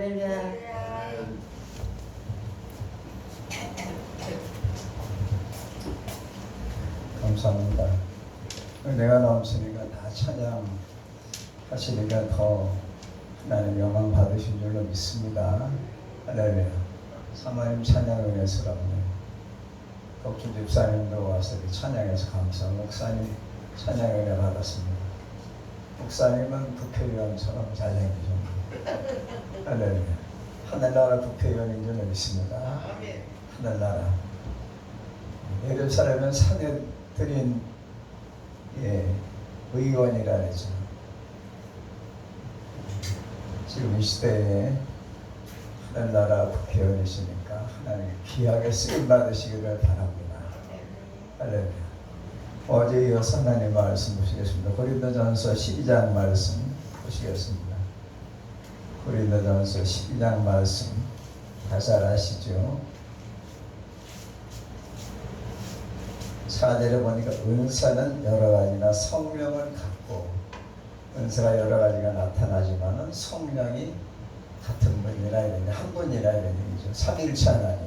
할렐루야. 감사합니다. 내가 넘치니까 다 찬양 하시니까 더 하나님 영광 받으신 줄로 믿습니다. 할렐루야. 사모님 찬양을 위해서라고요. 덕주 집사님도 와서 찬양해서 감사합니다. 목사님 찬양을 은혜 받았습니다. 목사님은 국회의원처럼 잘생기셨습니다. 할렐루야. 하늘나라 국회의원인 줄로 믿습니다. 하늘나라. 예루살렘은 산에 들인 의원이라 하죠. 지금 이 시대에 하늘나라 국회의원이시니까 하나님 귀하게 쓰임 받으시기를 바랍니다. 할렐루야. 어제 이어서 하나님 말씀 보시겠습니다. 고린도전서 12장 말씀 보시겠습니다. 고린도전서 12장 말씀 다 잘 아시죠? 4절에 보니까 은사는 여러 가지나 성령을 갖고, 은사가 여러 가지가 나타나지만은 성령이 같은 분이라 이러니 한 분이라 이러는 얘기죠. 삼일체 하나님.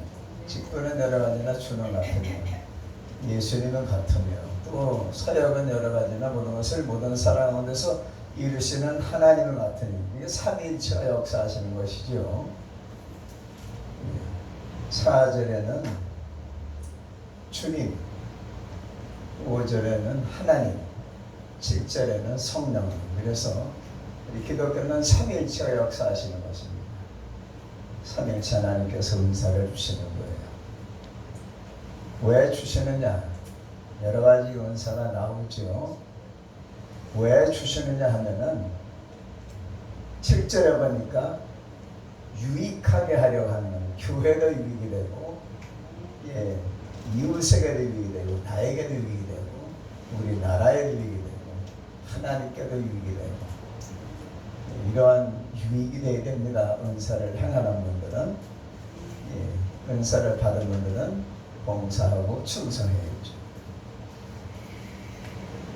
직분은 여러 가지나 주는 같으며 예수님은 같으며 또 사역은 여러 가지나 모든 것을 모든 사람 가운데서 이루시는 하나님은 같으니 이게 삼일체가 역사하시는 것이죠. 4절에는 주님, 5절에는 하나님, 7절에는 성령. 그래서 우리 기독교는 삼일체가 역사하시는 것입니다. 삼일체 하나님께서 은사를 주시는 거예요. 왜 주시느냐? 여러 가지 은사가 나오죠. 왜 주시느냐 하면은 7절에 보니까 유익하게 하려고 하는 거예요. 교회도 유익이 되고 이웃에게도 유익이 되고 나에게도 유익이 되고 우리나라에도 유익이 되고 하나님께도 유익이 되고 이러한 유익이 되어야 됩니다. 은사를 행하는 분들은 은사를 받은 분들은 봉사하고 충성해야죠.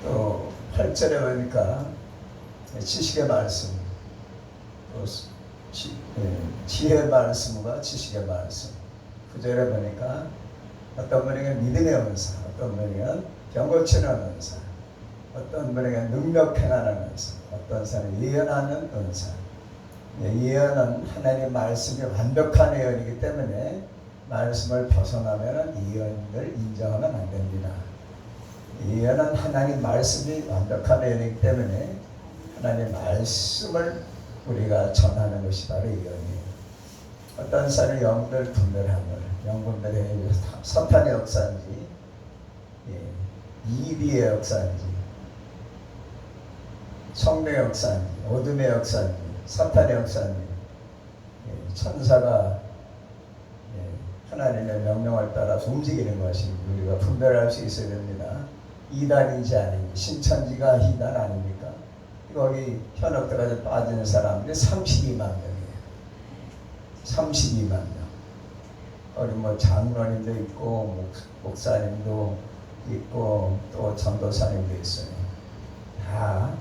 또 8절에 보니까 지식의 말씀, 또 지혜의 말씀과 지식의 말씀. 9절에 보니까 어떤 분에게는 믿음의 은사, 어떤 분에게는 병고치는 은사, 어떤 분에게는 능력 행하는 은사, 어떤 사람은 예언하는 은사. 예언은 하나님의 말씀이 완벽한 예언이기 때문에 말씀을 벗어나면 예언을 인정하면 안 됩니다. 예언은 하나님 말씀이 완벽한 예언이기 때문에 하나님 말씀을 우리가 전하는 것이 바로 예언이에요. 어떤 사람이 영들 분별함을, 영분별의 사탄의 역사인지 이비의 역사인지 성령의 역사인지 어둠의 역사인지 사탄의 역사인지 천사가 하나님의 명령을 따라서 움직이는 것이 우리가 분별할 수 있어야 됩니다. 이단인지 아닌지, 신천지가 이단 아닙니까? 거기 현혹돼가지고 빠지는 사람들이 32만 명이에요. 32만 명. 우리 뭐 장로님도 있고 목사님도 있고 또 전도사님도 있어요. 다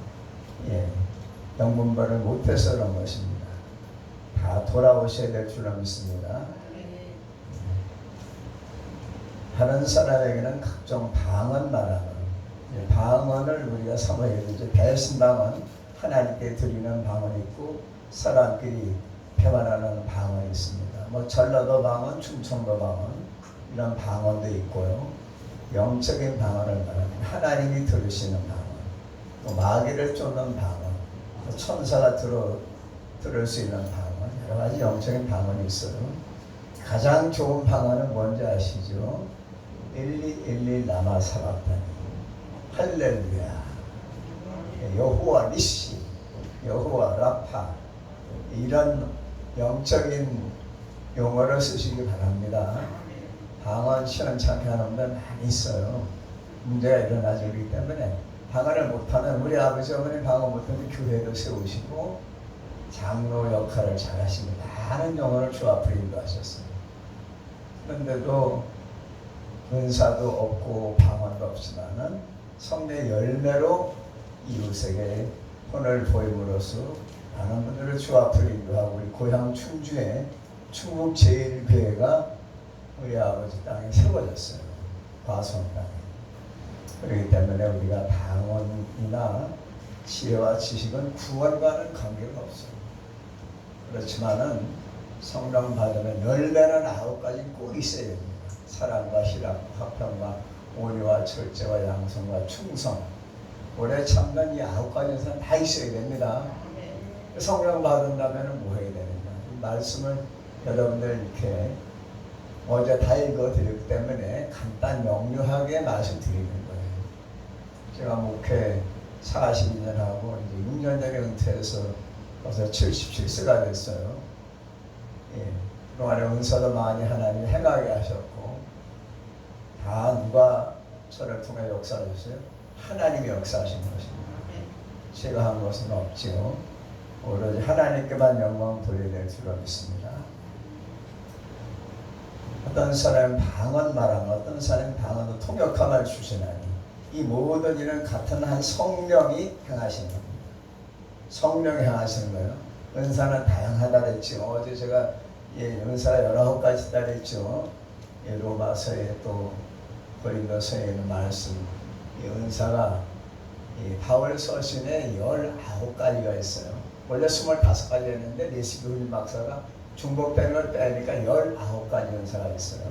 영분별을 못해서 그런 것입니다. 다 돌아오셔야 될 줄로 믿습니다. 다른 사람에게는 각종 방언 말하는 방언을 우리가 삼아야 되죠. 배신방언, 하나님께 드리는 방언이 있고 사람끼리 대화하는 방언이 있습니다. 뭐 전라도 방언, 충청도 방언 이런 방언도 있고요. 영적인 방언을 말합니다. 하나님이 들으시는 방언, 또 마귀를 쫓는 방언, 또 천사가 들을 수 있는 방언, 여러 가지 영적인 방언이 있어요. 가장 좋은 방언은 뭔지 아시죠? 엘리 라마 사박다니, 할렐루야, 여호와 니시, 여호와 라파, 이런 영적인 용어를 쓰시기 바랍니다. 방언 시원찮게 하는 분들 많이 있어요. 문제가 일어나지 않기 때문에 방언을 못하는 우리 아버지 어머니 방언 못하는 교회도 세우시고 장로 역할을 잘하시고 많은 용어를 주 앞으로 인도하셨어요. 그런데도 은사도 없고 방언도 없지만은 성령의 열매로 이웃에게 혼을 보임으로써 많은 분들을 주 앞으로 인도하고 우리 고향 충주에 충북 제1교회가 우리 아버지 땅에 세워졌어요. 과수원 땅에. 그렇기 때문에 우리가 방언이나 지혜와 지식은 구원과는 관계가 없어요. 그렇지만은 성령 받으면 열매는 9가지 꼭 있어야 됩니다. 사랑과 희락, 화평과 온유와 절제와 양성과 충성. 오래 참는 이 9가지는 다 있어야 됩니다. 성령 받은다면 뭐 해야 되느냐. 이 말씀을 여러분들 이렇게 어제 다 읽어드렸기 때문에 간단 명료하게 말씀드리는 거예요. 제가 목회 42년 하고 이제 6년 전에 은퇴해서 벌써 77세가 됐어요. 예. 그동안에 은사도 많이 하나님 행하게 하셨고 다 누가 저를 통해 역사하셨어요? 하나님이 역사하신 것입니다. 제가 한 것은 없지요. 오로지 하나님께만 영광 돌려낼 줄로 믿습니다. 어떤 사람은 방언 말하면 어떤 사람은 방언도 통역함을 주시나니 이 모든 일은 같은 한 성령이 행하시는 겁니다. 성령이 행하시는 거예요. 은사는 다양하다 그랬죠. 어제 제가 은사가 19가지 있다 그랬죠. 로마서에 또 고린도서에 있는 말씀 이 은사가 바울 서신에 19가지가 있어요. 원래 25가지였는데 레시비훈 박사가 중복된 걸 빼니까 19가지 은사가 있어요.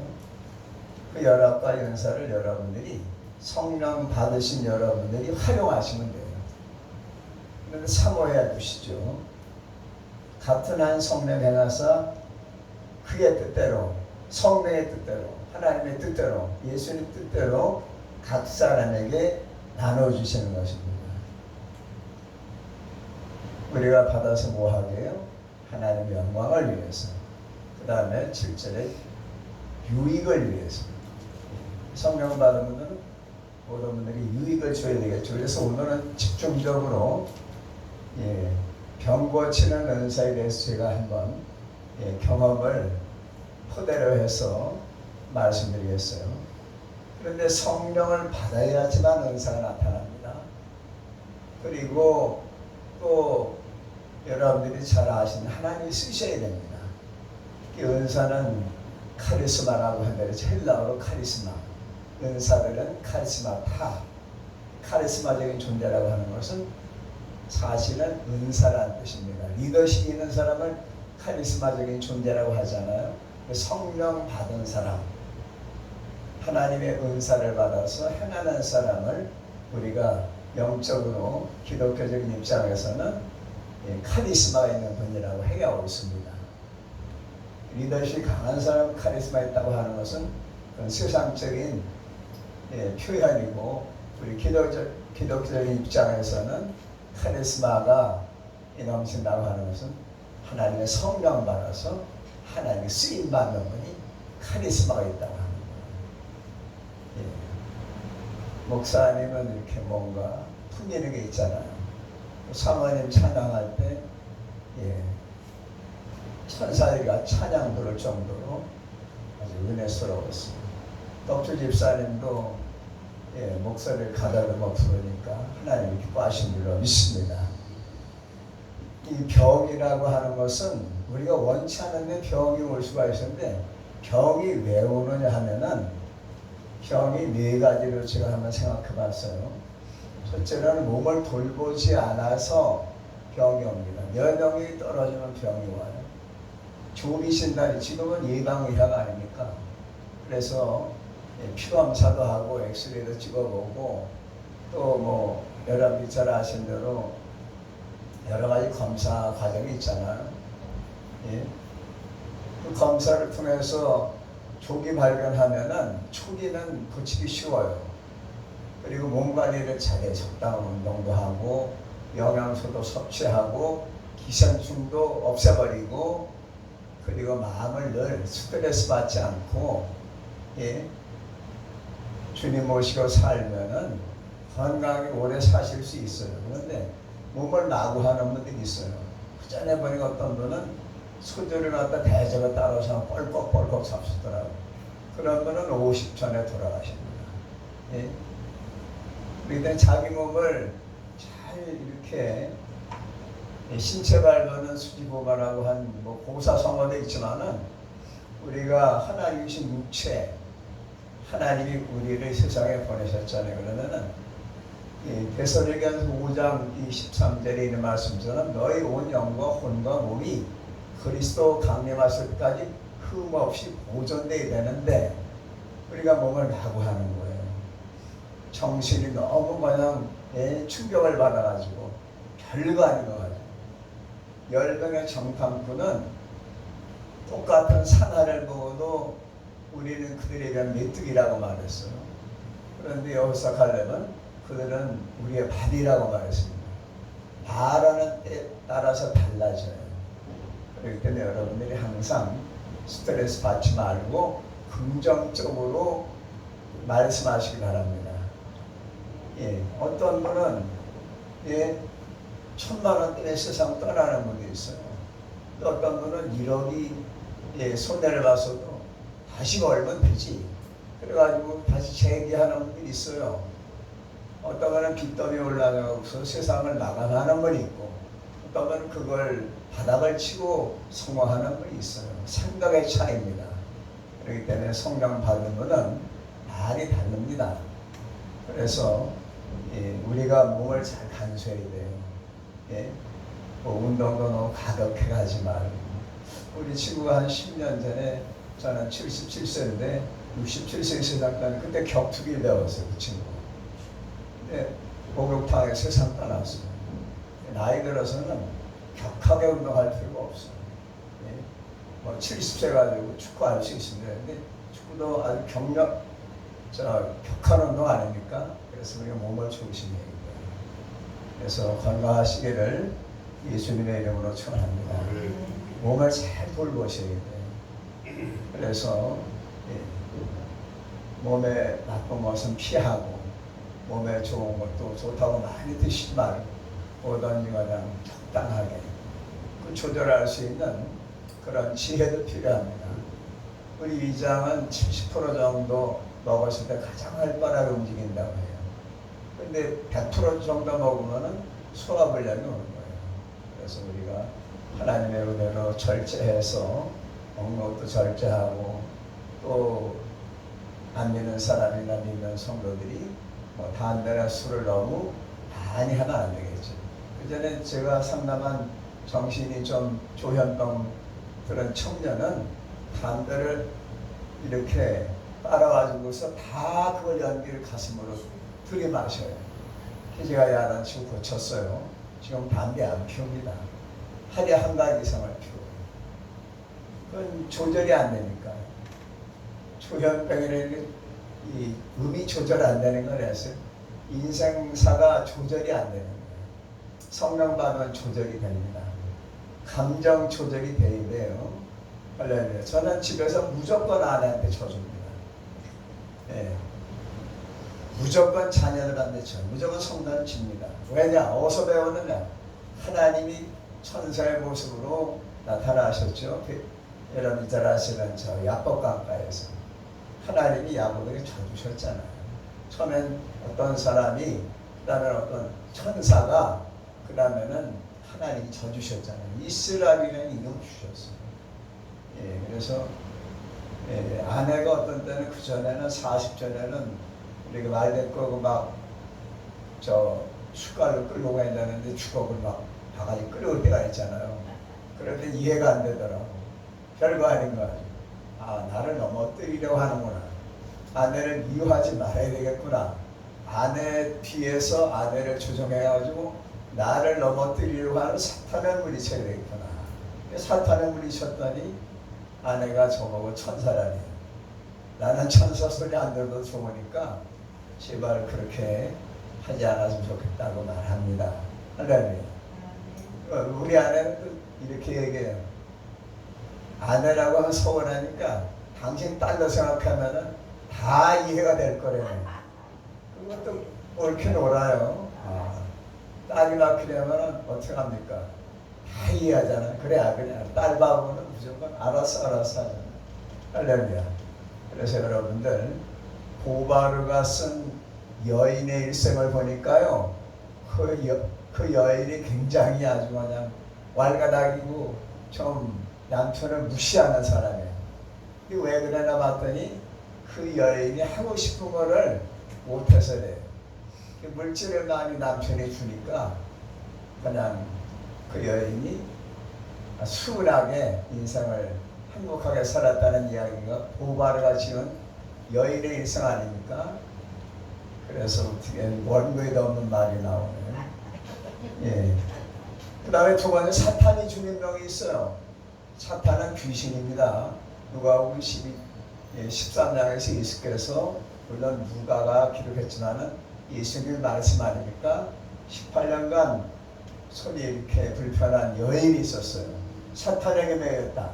그 19가지 은사를 여러분들이 성령 받으신 여러분들이 활용하시면 돼요. 그런데 사모해야 주시죠. 같은 한 성령 행하사 그의 뜻대로 성령의 뜻대로 하나님의 뜻대로 예수님 뜻대로 각 사람에게 나눠주시는 것입니다. 우리가 받아서 뭐 하게요? 하나님의 영광을 위해서. 그 다음에 7절에 유익을 위해서. 성령 받은 분들은 모든 분들이 유익을 줘야 되겠죠. 그래서 오늘은 집중적으로 병 고치는 은사에 대해서 제가 한번 경험을 토대로 해서 말씀드리겠어요. 그런데 성령을 받아야지만 은사가 나타납니다. 그리고 또 여러분들이 잘 아시는 하나님이 쓰셔야 됩니다. 이 은사는 카리스마라고 한다. 헬라어로 카리스마. 은사들은 카리스마타. 카리스마적인 존재라고 하는 것은 사실은 은사라는 뜻입니다. 리더십 있는 사람을 카리스마적인 존재라고 하잖아요. 성령 받은 사람, 하나님의 은사를 받아서 행하는 사람을 우리가 영적으로 기독교적인 입장에서는 카리스마가 있는 분이라고 얘기하고 있습니다. 리더십이 강한 사람 카리스마 있다고 하는 것은 그건 세상적인 표현이고 우리 기독교적인 입장에서는 카리스마가 넘친다고 하는 것은 하나님의 성령 받아서 하나님의 쓰임 받는 분이 카리스마가 있다고 합니다. 목사님은 이렇게 뭔가 풍기는 게 있잖아요. 사모님 찬양할 때 천사들과 찬양 부를 정도로 아주 은혜스러웠습니다. 덕주 집사님도 목소리를 가다듬어 부르니까 하나님이 기뻐하신 줄로 믿습니다. 이 병이라고 하는 것은 우리가 원치 않는데 병이 올 수가 있는데 병이 왜 오느냐 하면은 병이 4가지로 제가 한번 생각해 봤어요. 첫째는 몸을 돌보지 않아서 병이 옵니다. 면역력이 떨어지면 병이 와요. 조리신다니 지금은 예방의학 아닙니까? 그래서 피검사도 하고 엑스레이도 찍어보고 또 뭐 여러분이 잘 아신 대로 여러 가지 검사 과정이 있잖아요. 그 검사를 통해서 조기 발견하면은 초기는 고치기 쉬워요. 그리고 몸 관리를 잘해 적당한 운동도 하고 영양소도 섭취하고 기생충도 없애버리고 그리고 마음을 늘 스트레스 받지 않고 주님 모시고 살면은 건강하게 오래 사실 수 있어요. 그런데 몸을 나고하는 분들이 있어요. 그 전에 보니까 어떤 분은 소주를 갖다 대접을 따라서 뻘꺽뻘꺽 잡수더라고요. 그런 분은 50전에 돌아가십니다. 그러니까 자기 몸을 잘 이렇게 신체 발견은 수지보가라고 한 뭐 고사성어도 있지만은 우리가 하나님이신 육체, 하나님이 우리를 세상에 보내셨잖아요. 그러면은 데살로니가서 5장 23절에 있는 말씀처럼 너희 온 영과 혼과 몸이 그리스도 강림하실 때까지 흠 없이 보존되어야 되는데 우리가 몸을 낙오하는 거예요. 정신이 너무 그냥 충격을 받아가지고 별거 아닌 것 같아요. 열병의 정탐꾼은 똑같은 산하를 보고도 우리는 그들에 대한 메뚜기라고 말했어요. 그런데 여호사 칼렙은 그들은 우리의 발이라고 말했습니다. 발하는 때에 따라서 달라져요. 그렇기 때문에 여러분들이 항상 스트레스 받지 말고 긍정적으로 말씀하시기 바랍니다. 어떤 분은 1,000만 원 때문에 세상 떠나는 분도 있어요. 또 어떤 분은 1억이 손해를 봐서도 다시 벌면 되지. 그래가지고 다시 재기하는 분이 있어요. 어떤 분은 빚더미 올라가고서 세상을 마감하는 분이 있고, 어떤 분은 그걸 바닥을 치고 성공하는 분이 있어요. 생각의 차이입니다. 그렇기 때문에 성령 받은 분은 많이 다릅니다. 그래서 우리가 몸을 잘 간수해야 돼요. 뭐 운동도 너무 가볍게 가지 말고. 우리 친구가 한 10년 전에, 저는 77세인데 67세 세상 떠나 그때 격투기를 배웠어요. 그 친구. 근데 목욕탕에 세상 떠났어요. 나이 들어서는 격하게 운동할 필요가 없어요. 뭐 70세 가지고 축구할 수 있습니다. 근데 축구도 아주 격한 운동 아닙니까? 그래서 우리가 몸을 조심해야 돼요. 그래서 건강하시기를 예수님의 이름으로 축원합니다. 몸을 잘 돌보셔야 돼요. 그래서 몸에 나쁜 것은 피하고 몸에 좋은 것도 좋다고 많이 드시지 말고 오던 그냥 적당하게 조절할 수 있는 그런 지혜도 필요합니다. 우리 위장은 70% 정도 먹었을 때 가장 활발하게 움직인다고 해요. 근데 100% 정도 먹으면 소화불량이 오는 거예요. 그래서 우리가 하나님의 은혜로 절제해서 먹는 것도 절제하고, 또 안 믿는 사람이나 믿는 성도들이 뭐 담배나 술을 너무 많이 하면 안 되겠죠. 그 전에 제가 상담한 정신이 좀 조현병 그런 청년은 담배를 이렇게 빨아가지고서 다 그걸 연기를 가슴으로 들이마셔요. 제가 야단 치고 고쳤어요. 지금 담배 안 피웁니다. 하루에 한 가지 이상을 피워요. 그건 조절이 안 되니까. 조현병이라는 이 음이 조절 안 되는 거라서 인생사가 조절이 안 되는 거예요. 성령 받으면 조절이 됩니다. 감정 조절이 돼야 돼요. 할렐루야. 저는 집에서 무조건 아내한테 쳐줍니다. 무조건 자녀들한테 쳐. 무조건 성단을 칩니다. 왜냐? 어디서 배우느냐? 하나님이 천사의 모습으로 나타나셨죠. 여러분이 잘 아시는 저 야곱 강가에서 하나님이 야곱에게 쳐주셨잖아요. 처음엔 어떤 사람이, 그 다음에 어떤 천사가, 그 다음에는 하나님이 쳐주셨잖아요. 이스라엘이라는 이름 주셨어요. 그래서 아내가 어떤 때는 그 전에는 40전에는 우리가 말대꾸고 막 숟갈로 끌고 가야 되는데 주걱을 막 바가지 끌어올 때가 있잖아요. 그런데 이해가 안 되더라고. 별거 아닌 거 같아요. 아, 나를 넘어뜨리려고 하는구나. 아내를 미워하지 말아야 되겠구나. 아내 뒤에서 아내를 조종해가지고 나를 넘어뜨리려고 하는 사탄을 물리쳐야 되겠구나. 사탄을 물리쳤더니 아내가 저보고 천사라니. 나는 천사 소리 안 들어도 좋으니까 제발 그렇게 하지 않았으면 좋겠다고 말합니다. 할렐루야. 우리 아내는 이렇게 얘기해요. 아내라고 하면 서운하니까 당신 딸로 생각하면은 다 이해가 될 거래요. 그것도 옳게 놀아요. 딸이 낳기려면 어떻게 합니까? 다 이해하잖아요. 그래, 딸 바보는 무조건 알아서 하잖아요. 할렐루야. 그래서 여러분들, 고바르가 쓴 여인의 일생을 보니까요, 그 여인이 굉장히 아주 그냥 왈가닥이고 좀 남편을 무시하는 사람이에요. 왜 그러나 봤더니 그 여인이 하고 싶은 거를 못해서 그래요. 물질을 많이 남편이 주니까 그냥 그 여인이 수월하게 인생을 행복하게 살았다는 이야기가 보바르가 지은 여인의 일생 아닙니까? 그래서 어떻게 원고에도 없는 말이 나오네요. 예. 그 다음에 두 번째 사탄이 주는 병이 있어요. 사탄은 귀신입니다. 누가복음 13장에서 예수께서 물론 누가가 기록했지만은 예수님 말씀 아닙니까? 18년간 손이 이렇게 불편한 여인이 있었어요. 사탄에게 매였다.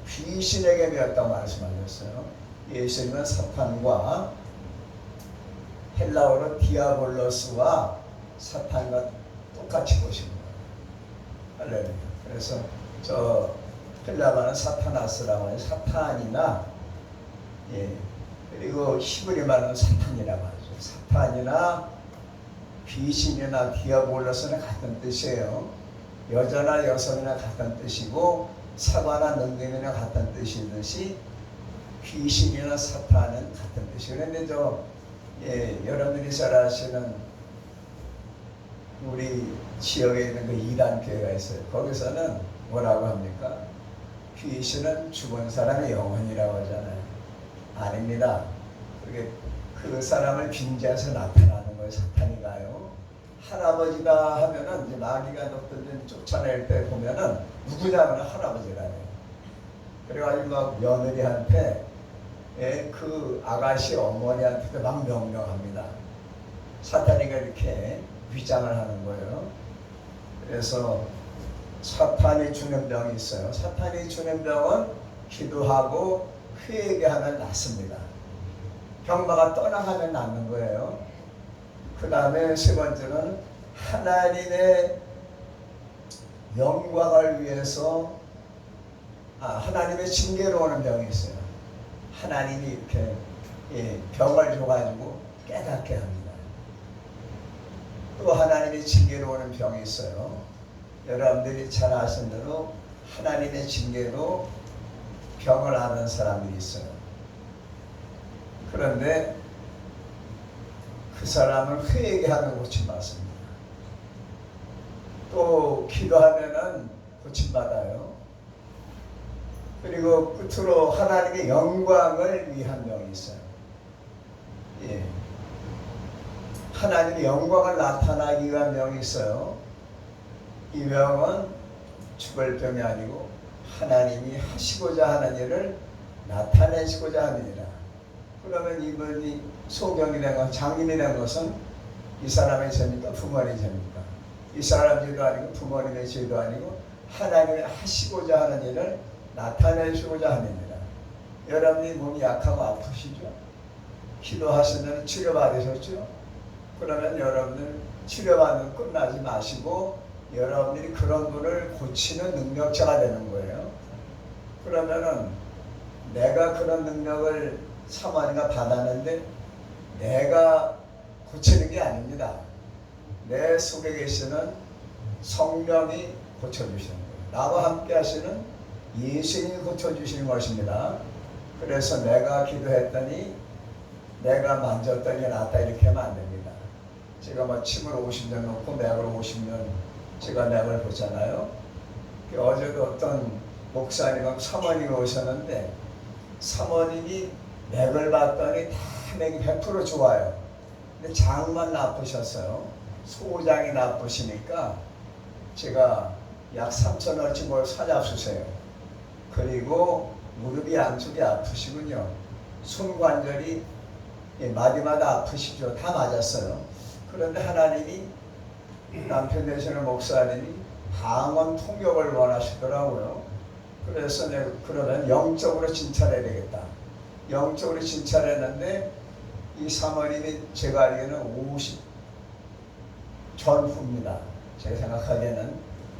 귀신에게 매였다고 말씀하셨어요. 예수님은 사탄과 헬라어로 디아볼로스와 사탄과 똑같이 보신 거예요. 할렐루야. 그래서 저 헬라어는 사타나스라고 해요. 사탄이나 그리고 히브리 말은 사탄이라고 하죠. 사탄이나 귀신이나 디아볼로스는 같은 뜻이에요. 여자나 여성이나 같은 뜻이고 사과나 능력이나 같은 뜻이듯이 귀신이나 사탄은 같은 뜻이에요. 그런데 여러분들이 잘 아시는 우리 지역에 있는 그 이단 교회가 있어요. 거기서는 뭐라고 합니까? 귀신은 죽은 사람의 영혼이라고 하잖아요. 아닙니다. 그게 그 사람을 빙자해서 나타나는 거예요. 사탄이가요. 할아버지다 하면은 이제 마귀가 넉들들 쫓아낼 때 보면은 누구냐면 할아버지라요. 그래가지고 막 며느리한테 그 아가씨 어머니한테도 막 명령합니다. 사탄이가 이렇게 위장을 하는 거예요. 그래서 사탄이 주는 병이 있어요. 사탄이 주는 병은 기도하고 회개하면 낫습니다. 병마가 떠나가면 낫는 거예요. 그 다음에 세 번째는 하나님의 영광을 위해서 하나님의 징계로 오는 병이 있어요. 하나님이 이렇게 병을 줘가지고 깨닫게 합니다. 또 하나님의 징계로 오는 병이 있어요. 여러분들이 잘 아시는 대로 하나님의 징계로 병을 앓는 사람들이 있어요. 그런데 그 사람을 회개하면 고침받습니다. 또 기도하면은 고침받아요. 그리고 끝으로 하나님의 영광을 위한 병이 있어요. 하나님의 영광을 나타나기 위한 병이 있어요. 이 병은 죽을 병이 아니고 하나님이 하시고자 하는 일을 나타내시고자 하는 일이라. 그러면 이분이 소경이 된 것, 장님이 된 것은 이 사람의 죄입니까? 부모님의 죄입니까? 이 사람 죄도 아니고 부모님의 죄도 아니고 하나님이 하시고자 하는 일을 나타내시고자 하는 일이라. 여러분이 몸이 약하고 아프시죠? 기도하시면 치료받으셨죠? 그러면 여러분들 치료받는 끝나지 마시고 여러분들이 그런 분을 고치는 능력자가 되는 거예요. 그러면은 내가 그런 능력을 사모하니까 받았는데 내가 고치는 게 아닙니다. 내 속에 계시는 성령이 고쳐주시는 거예요. 나와 함께 하시는 예수님이 고쳐주시는 것입니다. 그래서 내가 기도했더니 내가 만졌더니 낫다 이렇게 하면 안 됩니다. 제가 뭐 침을 50년 놓고 맥을 50년 제가 맥을 보잖아요. 어제도 어떤 목사님하고 사모님이 오셨는데 사모님이 맥을 봤더니 다 맥이 100% 좋아요. 근데 장만 나쁘셨어요. 소장이 나쁘시니까 제가 약 3,000원치 뭘 사잡수세요. 그리고 무릎이 안쪽이 아프시군요. 손관절이 마디마다 아프시죠. 다 맞았어요. 그런데 하나님이 남편 되시는 목사님이 방언 통역을 원하시더라고요. 그래서 내가 그러면 영적으로 진찰해야 되겠다. 영적으로 진찰했는데 이 사모님이 제가 알기에는 50 전후입니다. 제가 생각하기에는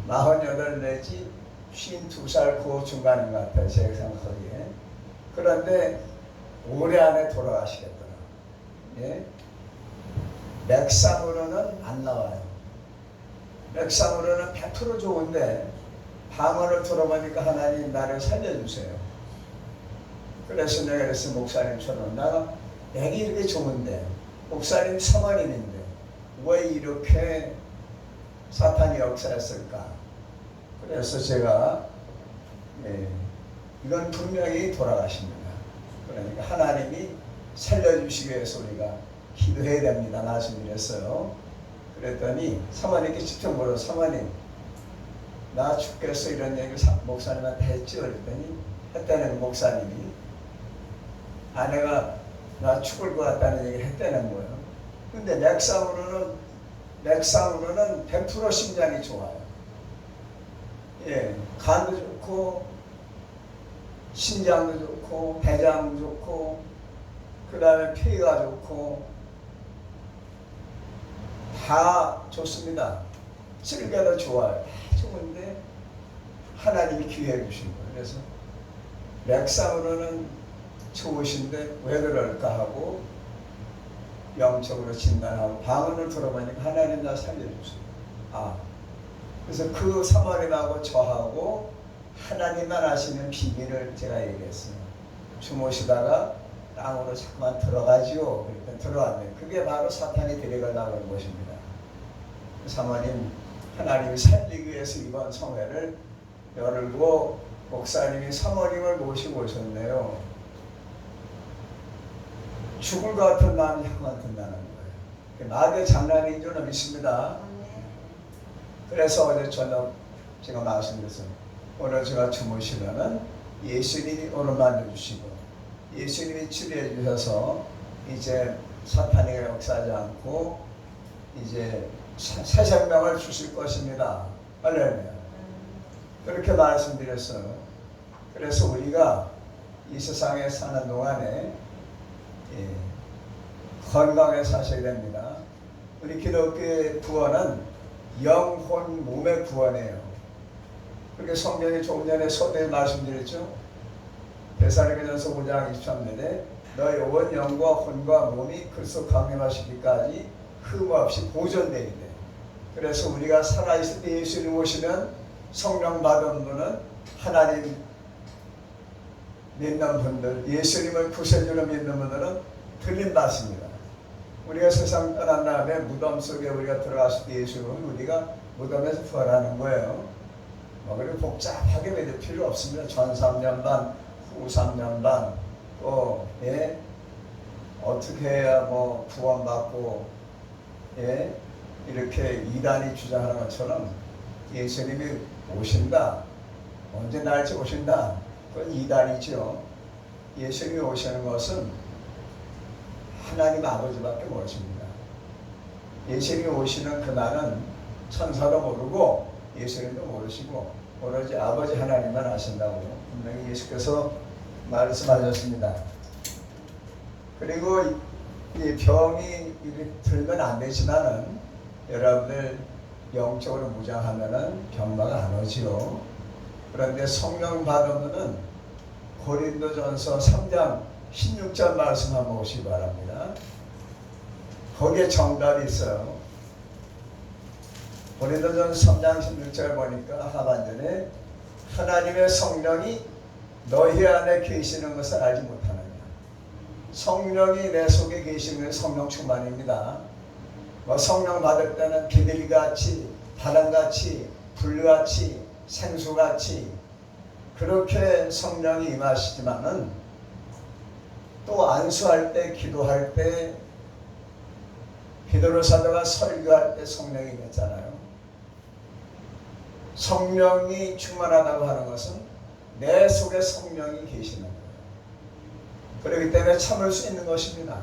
48 내지 52살 그 중간인 것 같아요. 제가 생각하기에. 그런데 올해 안에 돌아가시겠더라고요. 맥상으로는 안 나와요. 맥상으로는 100% 좋은데 방언을 들어보니까 하나님 나를 살려주세요. 그래서 내가 그래서 목사님처럼 내가 이렇게 좋은데 목사님 사모님인데 왜 이렇게 사탄이 역사했을까? 그래서 제가 이건 분명히 돌아가십니다. 그러니까 하나님이 살려주시기 위해서 우리가 기도해야 됩니다. 말씀드렸어요. 그랬더니 사모님께 직접 물어 사모님 나 죽겠어 이런 얘기를 목사님한테 했죠. 그랬더니 했다는 목사님이 아내가 나 죽을 것 같다는 얘기를 했다는 거예요. 근데 맥상으로는 100% 심장이 좋아요. 간도 좋고 신장도 좋고 대장도 좋고 그 다음에 폐가 좋고 다 좋습니다. 쓸개도 좋아요. 다 좋은데 하나님이 기회해 주신 거예요. 그래서 맥상으로는 좋으신데 왜 그럴까 하고 영적으로 진단하고 방언을 들어보니까 하나님 나 살려주세요. 그래서 그 사모님하고 저하고 하나님만 아시는 비밀을 제가 얘기했어요. 주무시다가 땅으로 자꾸만 들어가지요. 그러니까 들어왔네. 그게 바로 사탄이 데려가려고 하는 것입니다. 사모님 하나님이 살리기 위해서 이번 성회를 열고 목사님이 사모님을 모시고 오셨네요. 죽을 것 같은 마음이 향만 든다는 거예요. 나의 장난인 줄은 믿습니다. 그래서 어제 저녁 제가 말씀드렸어요. 오늘 제가 주무시면은 예수님이 오늘 만져주시고 예수님이 치료해 주셔서 이제 사탄이 역사하지 않고 이제 새 생명을 주실 것입니다. 할렐루야. 그렇게 말씀드렸어요. 그래서 우리가 이 세상에 사는 동안에 건강에 사셔야 됩니다. 우리 기독교의 구원은 영혼 몸의 구원이에요. 그렇게 성경이 조금 전에 서두에 말씀드렸죠. 데살로니가전서 5장 23절에 너희 온 영과 혼과 몸이 그리스도 강림하시기까지 흠 없이 보존되어야 돼. 그래서 우리가 살아있을 때 예수님 오시면 성령 받은 분은 하나님 믿는 분들, 예수님을 구세주로 믿는 분들은 들림 받습니다. 우리가 세상 떠난 다음에 무덤 속에 우리가 들어갔을 때 예수님은 우리가 무덤에서 부활하는 거예요. 그리고 복잡하게 믿을 필요 없습니다. 전 3년 반, 후 3년 반, 또 어떻게 해야 구원받고 이렇게 이단이 주장하는 것처럼 예수님이 오신다, 언제 날지 오신다, 그건 이단이죠. 예수님이 오시는 것은 하나님 아버지밖에 모르십니다. 예수님이 오시는 그날은 천사도 모르고 예수님도 모르시고 오로지 아버지 하나님만 아신다고 분명히 예수께서 말씀하셨습니다. 그리고 이 병이 들면 안 되지만은 여러분들 영적으로 무장하면은 병마가 안 오지요. 그런데 성령 받으면은 고린도전서 3장 16절 말씀 한번 보시기 바랍니다. 거기에 정답이 있어요. 고린도전서 3장 16절 보니까 하반절에 하나님의 성령이 너희 안에 계시는 것을 알지 못하느냐. 성령이 내 속에 계시는 것이 성령 충만입니다. 성령 받을 때는 비둘기같이 바람같이 불같이 생수같이 그렇게 성령이 임하시지만은 또 안수할 때 기도할 때 베드로 사도가 설교할 때 성령이 임했잖아요. 성령이 충만하다고 하는 것은 내 속에 성령이 계시는 거예요. 그렇기 때문에 참을 수 있는 것입니다.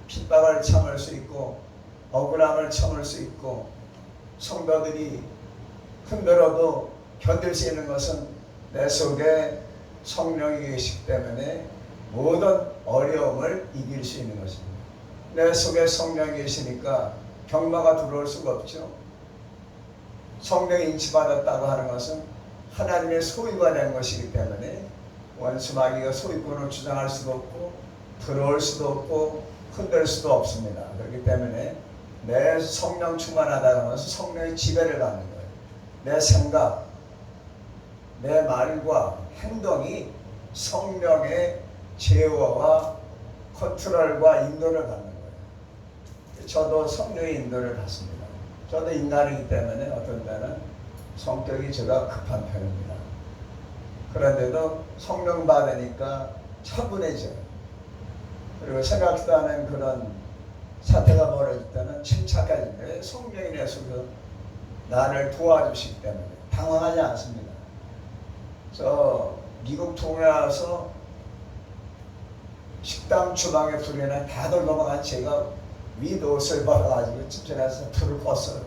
핍박을 참을 수 있고 억울함을 참을 수 있고 성도들이 흔들어도 견딜 수 있는 것은 내 속에 성령이 계시기 때문에 모든 어려움을 이길 수 있는 것입니다. 내 속에 성령이 계시니까 병마가 들어올 수가 없죠. 성령이 인치받았다고 하는 것은 하나님의 소유가 된 것이기 때문에 원수 마귀가 소유권을 주장할 수도 없고 들어올 수도 없고 흔들 수도 없습니다. 그렇기 때문에 내 성령 충만하다는 것은 성령의 지배를 받는 거예요. 내 생각, 내 말과 행동이 성령의 제어와 컨트롤과 인도를 받는 거예요. 저도 성령의 인도를 받습니다. 저도 인간이기 때문에 어떤 때는 성격이 제가 급한 편입니다. 그런데도 성령 받으니까 차분해져요. 그리고 생각지도 않은 그런 사태가 벌어질 때는 침착해집니다. 성령이 내 속에서 나를 도와주시기 때문에 당황하지 않습니다. 저 미국 통에 와서 식당 주방에 불이 나 다들 넘어간 제가 윗옷을 벌어가지고 집전에서 불을 껐어요.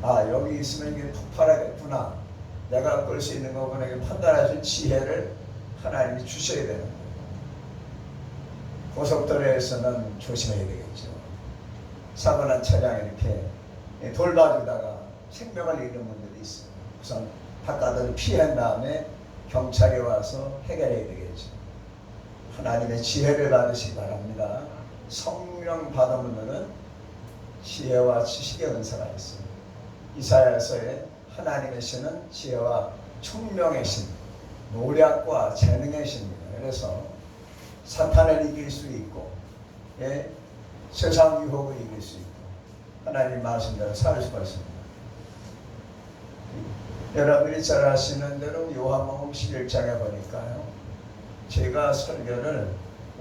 아, 여기 있으면 이게 폭발하겠구나. 내가 끌 수 있는 거구나. 판단하신 지혜를 하나님이 주셔야 되는 거예요. 고속도로에서는 조심해야 되겠죠. 사고 난 차량 이렇게 돌봐주다가 생명을 잃는 분들이 있어요. 우선 바깥으로 피한 다음에 경찰이 와서 해결해야 되겠죠. 하나님의 지혜를 받으시기 바랍니다. 성령 받은 분들은 지혜와 지식의 은사가 있어요. 이사야서에 하나님의 신은 지혜와 총명의 신, 노력과 재능의 신입니다. 그래서 사탄을 이길 수 있고, 예, 세상 유혹을 이길 수 있고, 하나님 말씀대로 살 수가 있습니다. 여러분이 잘 아시는 대로 요한복음 11장에 보니까요, 제가 설교를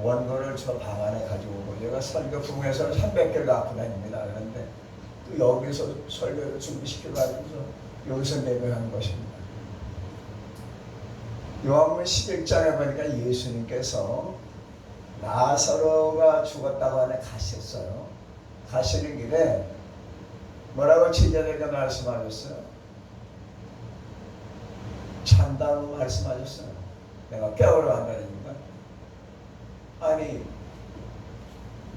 원고를 저 방 안에 가지고 오고, 제가 설교 부흥회서를 300개를 갖고 다닙니다. 그런데 또 여기서 설교를 준비시켜가지고서 여기서 내려가는 것입니다. 요한복음 11장에 보니까 예수님께서 나사로가 죽었다고 하네 가셨어요. 가시는 길에 뭐라고 제자들에게 말씀하셨어요? 잔다고 말씀하셨어요. 내가 깨우러 간다니까. 아니,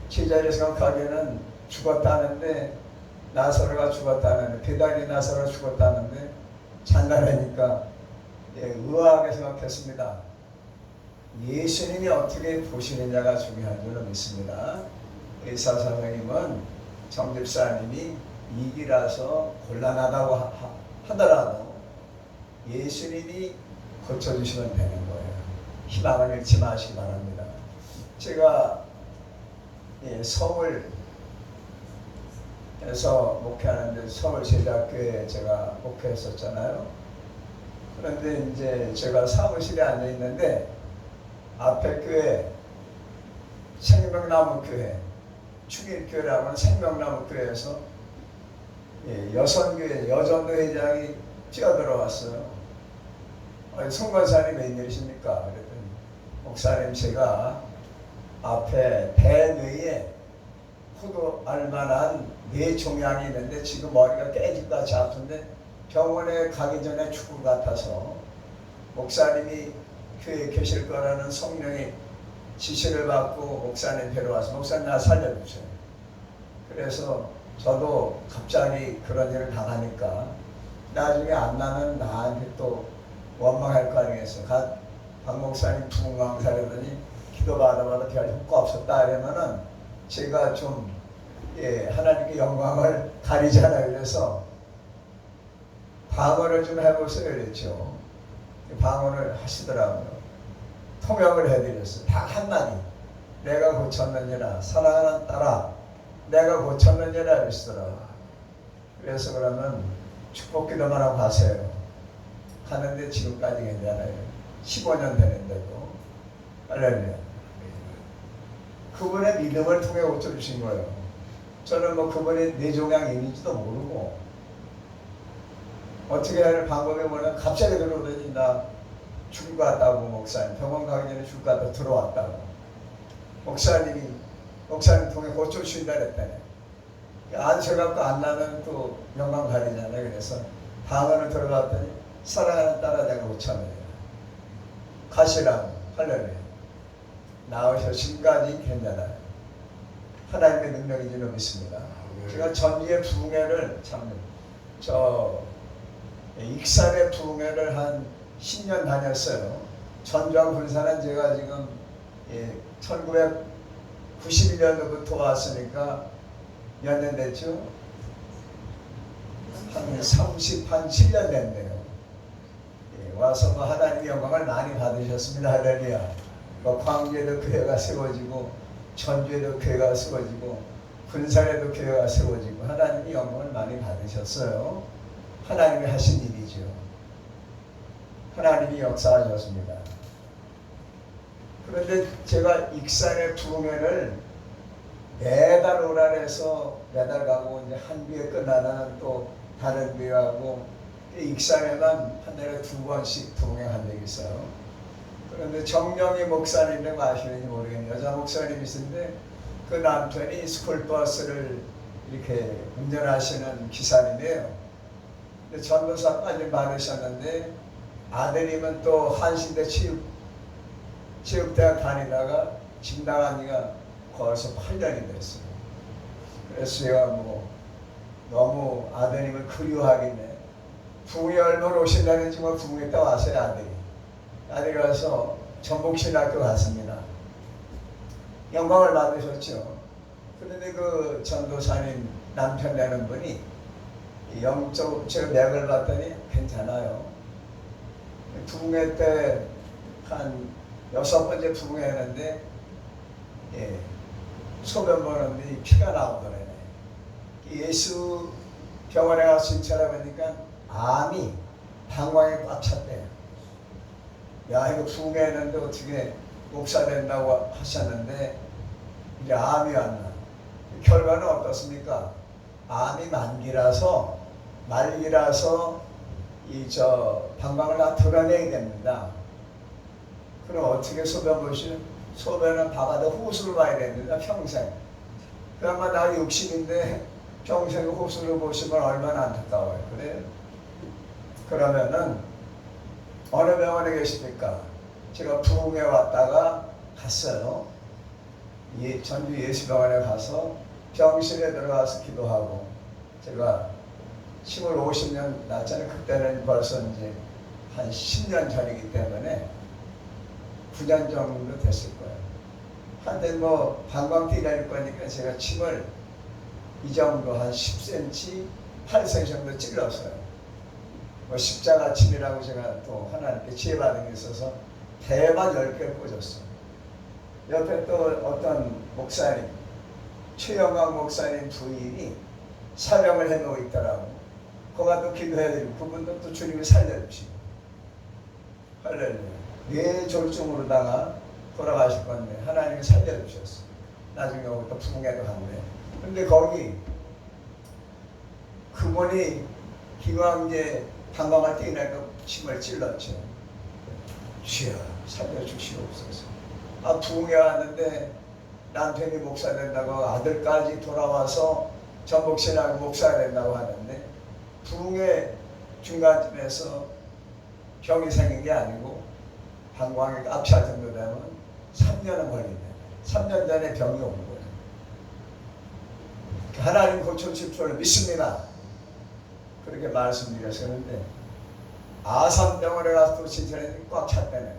제자들이 생각하기에는 죽었다는데, 나사로가 죽었다는데, 배달이 나사로가 죽었다는데 잔다라니까, 예, 의아하게 생각했습니다. 예수님이 어떻게 보시느냐가 중요한 줄로 믿습니다. 의사 선생님은 정집사님이 이기라서 곤란하다고 하더라도 예수님이 고쳐주시면 되는 거예요. 희망을 잃지 마시기 바랍니다. 제가 서울에서 목회하는데 서울제자교회에 제가 목회했었잖아요. 그런데 이제 제가 사무실에 앉아 있는데 앞에 교회 생명나무교회, 축일교회라고 하는 생명나무교회에서 여선교회 여전도 회장이 뛰어들어왔어요. 송건사님 웬일이십니까? 그랬더니 목사님, 제가 앞에 대뇌에 포도알 만한 뇌 종양이 있는데 지금 머리가 깨질 것 같이 아픈데 병원에 가기 전에 죽을 것 같아서 목사님이 교회에 계실 거라는 성령의 지시를 받고 목사님 뵈러 와서 목사님 나 살려주세요. 그래서 저도 갑자기 그런 일을 당하니까 나중에 안 나면 나한테 또 원망할 거 아니겠어요. 박 목사님 부흥강사라더니 기도받아봐도 별 효과 없었다 이러면은 제가 좀 하나님께 영광을 가리잖아요. 그래서 방언을 좀 해보세요 그랬죠. 방언을 하시더라고요. 통역을 해드렸어요. 다 한마디. 내가 고쳤느니라, 사랑하는 딸아, 내가 고쳤느니라 그러시더라고요. 그래서 그러면 축복기도만 하고 가세요. 가는데 지금까지 괜찮아요. 15년 되는데도. 할렐루야. 그분의 믿음을 통해 고쳐주신 거예요. 저는 뭐 그분의 뇌종양이 있는지도 모르고 어떻게 할 방법이 뭐냐, 갑자기 들어오더니 나 죽을 것 같다고, 목사님 병원 가기 전에 죽을 것 같다고 들어왔다고, 목사님 통해 고쳐주신다 그랬다네. 안셔갖고 안 나면 또 영광 가리잖아요. 그래서 방언을 들어갔더니 사랑하는 딸아 내가 고쳤느니라, 가시라고. 할렐루야. 나오셔 지금까지 괜찮아요. 하나님의 능력인 줄 믿습니다. 제가 전주의 부흥회를 익산의 부흥회를 한 10년 다녔어요. 전주하고 군산은 제가 지금 1991년도부터 왔으니까 몇 년 됐죠? 한 7년 됐네요. 와서 뭐 하나님의 영광을 많이 받으셨습니다. 할렐루야. 뭐 광주에도 교회가 세워지고 전주에도 교회가 세워지고 군산에도 교회가 세워지고 하나님의 영광을 많이 받으셨어요. 하나님이 하신 일이죠. 하나님이 역사하셨습니다. 그런데 제가 익산의 부흥회를 매달 오라 해서 매달 가고 이제 한 교회 끝나는 또 다른 교회 가고 익산에만 한 달에 2번씩 부흥회 한 적이 있어요. 그런데 정영희 목사님을 아시는지 모르겠네요. 여자 목사님이신데 그 남편이 스쿨버스를 이렇게 운전하시는 기사님이에요. 근데 전도사까지 받으셨는데 아드님은 또 한신대 체육대학 다니다가 집 나간 지가 벌써 8년이 됐어요. 그래서 제가 뭐 너무 아드님을 그리워하겠네. 부흥회 얼마나 오신다는지 뭐 부흥회 때 왔어요. 아들이 가서 전북신학교 갔습니다. 영광을 받으셨죠. 그런데 그 전도사님 남편 되는 분이 영적 제가 맥을 봤더니 괜찮아요. 부흥회 때 한 6번째 부흥회 했는데 소변 보는데 피가 나오더래요. 예수 병원에 가서 진찰해보니까 암이 방광에 꽉 찼대요. 야, 이거 부흥회 했는데 어떻게 목사 된다고 하셨는데 이제 암이 왔나. 결과는 어떻습니까? 암이 말기라서 방광을 다 드러내야 됩니다. 그럼 어떻게 소변 보시면 소변은 봐봐도 호수를 봐야 됩니다. 평생. 그러면 나 60인데 평생 호수를 보시면 얼마나 안타까워요. 그래요? 그러면은 어느 병원에 계십니까? 제가 부흥회 왔다가 갔어요. 전주 예수병원에 가서 병실에 들어가서 기도하고 제가 50년 났잖아요. 그때는 벌써 이제 한 10년 전이기 때문에 9년 정도 됐을 거예요. 한때 뭐 방광 띠날 거니까 제가 침을 이 정도 한 10cm, 8cm 정도 찔렀어요. 뭐 십자가 침이라고 제가 또 하나님께 지혜받은 게 있어서 대만 10개를 꽂았어요. 옆에 또 어떤 목사님, 최영광 목사님 부인이 사명을 해놓고 있더라고. 거가 또 기도해드리고 그분도 또 주님을 살려주시고. 할렐루야. 뇌졸중으로다가 돌아가실 건데 하나님이 살려주셨어. 나중에 또 부흥회도 갔네. 근데 거기 그분이 기왕제 방광을 떼내고 침을 찔렀죠. 주여 살려주시옵소서. 부흥회 왔는데 남편이 목사 된다고 아들까지 돌아와서 전복신하고 목사 된다고 하는데 부흥회 중간쯤에서 병이 생긴 게 아니고 방광이 압차 정도 되면 3년은 걸린다. 3년 전에 병이 온 거예요. 하나님 고쳐주실 줄 믿습니다. 그렇게 말씀드렸었는데 아산병원에 가서 또 진찰했더니 꽉 찼다네.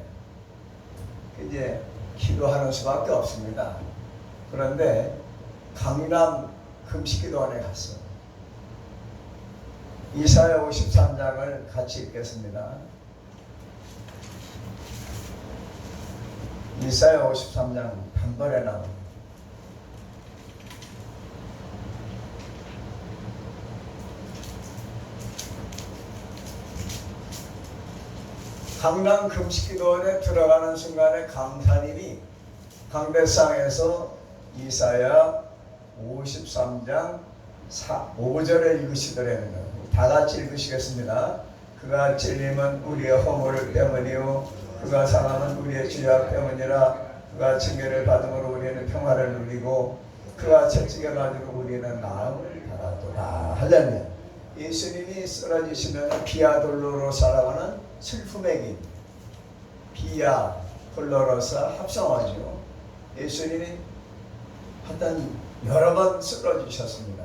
이제 기도하는 수밖에 없습니다. 그런데 강남 금식기도원에 갔어. 이사야 53장을 같이 읽겠습니다. 이사야 53장 단번에 나옵니다. 강남 금식기도원에 들어가는 순간에 강사님이 강대상에서 이사야 53장 5절을 읽으시더라는 다 같이 읽으시겠습니다. 그가 찔림은 우리의 허물을 때문이요 그가 상함은 우리의 죄악 때문이라. 그가 징계를 받음으로 우리는 평화를 누리고 그가 채찍에 맞으로 우리는 나음을 받았도다. 할렐루야. 예수님이 쓰러지시면 비아 돌로로사라고 하는 슬픔의 길, 비아 돌로로사 합성어죠. 예수님이 하여튼 여러 번 쓰러지셨습니다.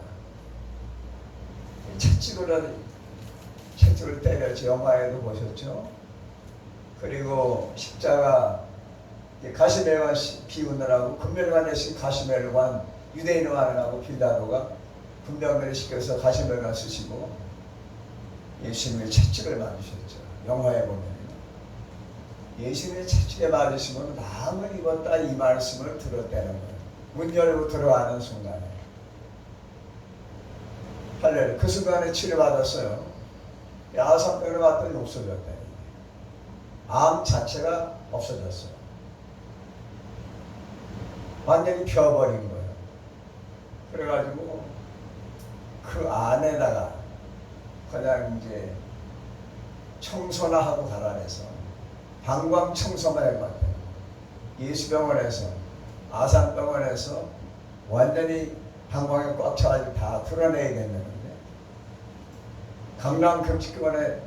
채찍을 때렸죠. 영화에도 보셨죠. 그리고 십자가 가시멜관 비우느라고 금멸관 대신 가시멜관 유대인을 하느라고 빌라도가 군병들을 시켜서 가시멜관 쓰시고 예수님의 채찍을 맞으셨죠. 영화에 보면 예수님의 채찍에 맞으시면 나음을 입었다 이 말씀을 들었다는 거예요. 문 열고 들어가는 순간에. 할렐루야. 그 순간에 치료받았어요. 아산병을 왔더니 없어졌다. 암 자체가 없어졌어요. 완전히 펴버린 거예요. 그래가지고 그 안에다가 그냥 이제 청소나 하고 갈아내서 방광 청소만 해도 안 돼요. 예수병원에서 아산병원에서 완전히 방광에 꽉 차가지고 다 드러내야겠는데 강남금식병원에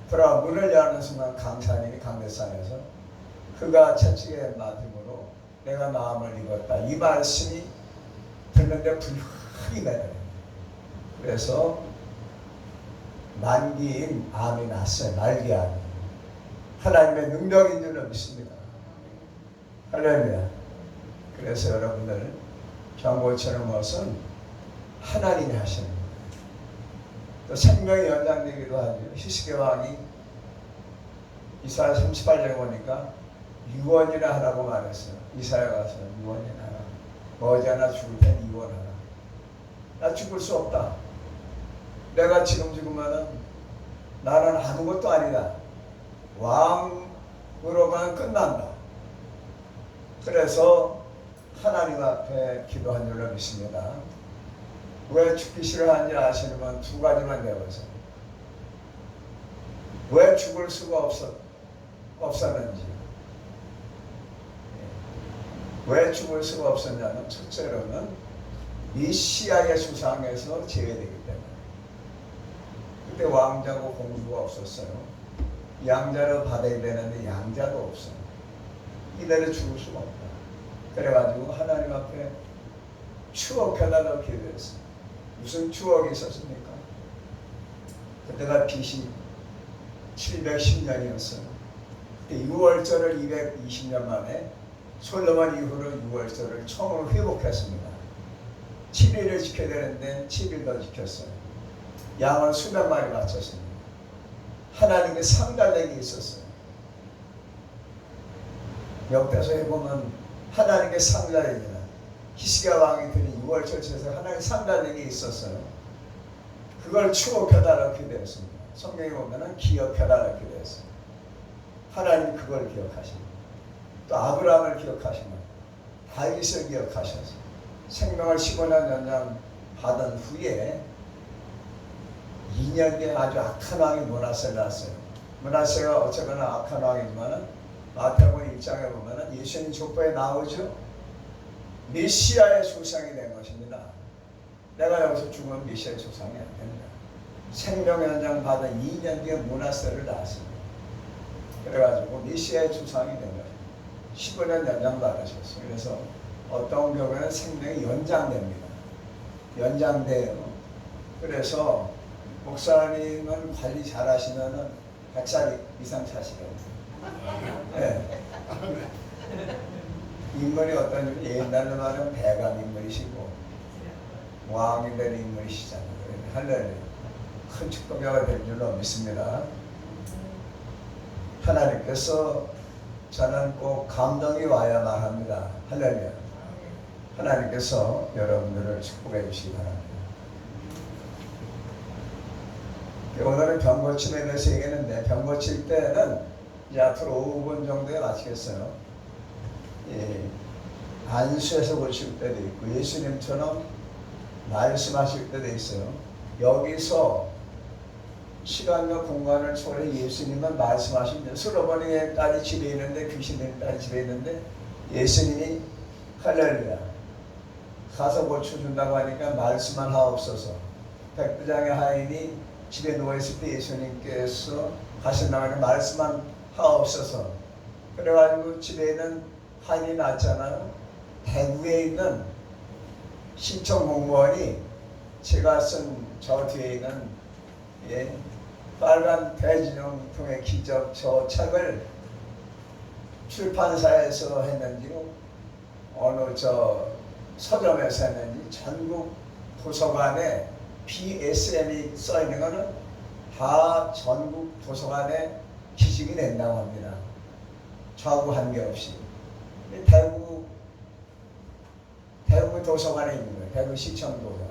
들어가 문을 여는 순간 강사님이 강대상에서 그가 채찍에 맞음으로 내가 마음을 입었다. 이 말씀이 듣는데 불쾌하게 매달려요. 그래서 만기인 암이 났어요. 말기암이. 하나님의 능력인 줄로 믿습니다. 할렐루야. 그래서 여러분들 병고치는 것은 하나님이 하시는 거예요. 또 생명이 연장되기도 하죠. 히스기야 왕이 이사야 38장에 보니까 유언이나 하라고 말했어요. 이사야 가서 유언이나 하라. 머지않아 죽을 땐 유언하라. 나 죽을 수 없다. 내가 지금 죽으면은 나는 아무것도 아니다. 왕으로만 끝난다. 그래서 하나님 앞에 기도한 줄로 믿습니다. 왜 죽기 싫어하는지 아시는 분 두 가지만 배워서 왜 죽을 수가 없었는지 왜 죽을 수가 없었냐면 첫째로는 메시아의 수상에서 제외되기 때문에 그때 왕자고 공주가 없었어요. 양자를 받아야 되는데 양자도 없어요. 이대로 죽을 수가 없다. 그래가지고 하나님 앞에 추억해달라고 기도했어요. 무슨 추억이 있었습니까? 그때가 BC 710년이었어요. 그때 6월절을 220년 만에 솔로몬 이후로 6월절을 처음으로 회복했습니다. 7일을 지켜야 되는데 7일 더 지켰어요. 양을 수백 마리 바쳤습니다. 하나님의 상달력이 있었어요. 역대서에 보면 하나님의 상달력이나 히스기야 왕이 드린 6월 절차에서 하나님의 상달력이 있었어요. 그걸 추억해달라고 기도했습니다. 성경에 보면 기억해달라고 기도했어요. 하나님이 그걸 기억하십니다. 또 아브라함을 기억하시면 다윗을 기억하셔서 생명을 15년 연장 받은 후에 2년 뒤에 아주 악한 왕이 므낫세를 낳았어요. 므낫세가 어쨌거나 악한 왕이지만 마태복음 1장에 보면 예수님 족보에 나오죠. 메시아의 조상이 된 것입니다. 내가 여기서 죽으면 메시아의 조상이 안 됩니다. 생명 연장 받은 2년 뒤에 므낫세를 낳았습니다. 그래가지고 메시아의 조상이 된 거예요. 15년 연장 받으셨어요. 그래서 어떤 경우에는 생명이 연장됩니다. 연장돼요. 그래서 목사님은 관리 잘 하시면은 100살 이상 사시거든요. 네. 인물이 어떤 옛날로 말하면 대감 인물이시고 왕이 된 인물이시잖아요. 할렐루야. 큰 축복이 될 줄로 믿습니다. 하나님께서 저는 꼭 감동이 와야만 합니다. 할렐루야. 하나님께서 여러분들을 축복해 주시기 바랍니다. 오늘은 병 고침에 대해서 얘기했는데 병 고칠 때는 이제 앞으로 5분 정도에 마치겠어요. 예, 안수해서 고칠 때도 있고 예수님처럼 말씀하실 때도 있어요. 여기서 시간과 공간을 초월해 예수님은 말씀하십니다. 솔로몬의 딸이 집에 있는데 귀신의 딸이 집에 있는데 예수님이 할렐루야 가서 고쳐준다고 하니까 말씀만 하옵소서. 백부장의 하인이 집에 누워있을 때 예수님께서 하신다고 하니까 말씀만 하옵소서. 그래가지고 집에 있는 하인이 낳았잖아요. 대구에 있는 신청 공무원이 제가 쓴 저 뒤에 있는 빨간 대진형통의 기적 저 책을 출판사에서 했는지 어느 저 서점에서 했는지 전국 도서관에 BSM이 써있는 거는 다 전국 도서관에 기증이 된다고 합니다. 좌우 관계없이. 대구 도서관에 있는 거예요. 대구 시청도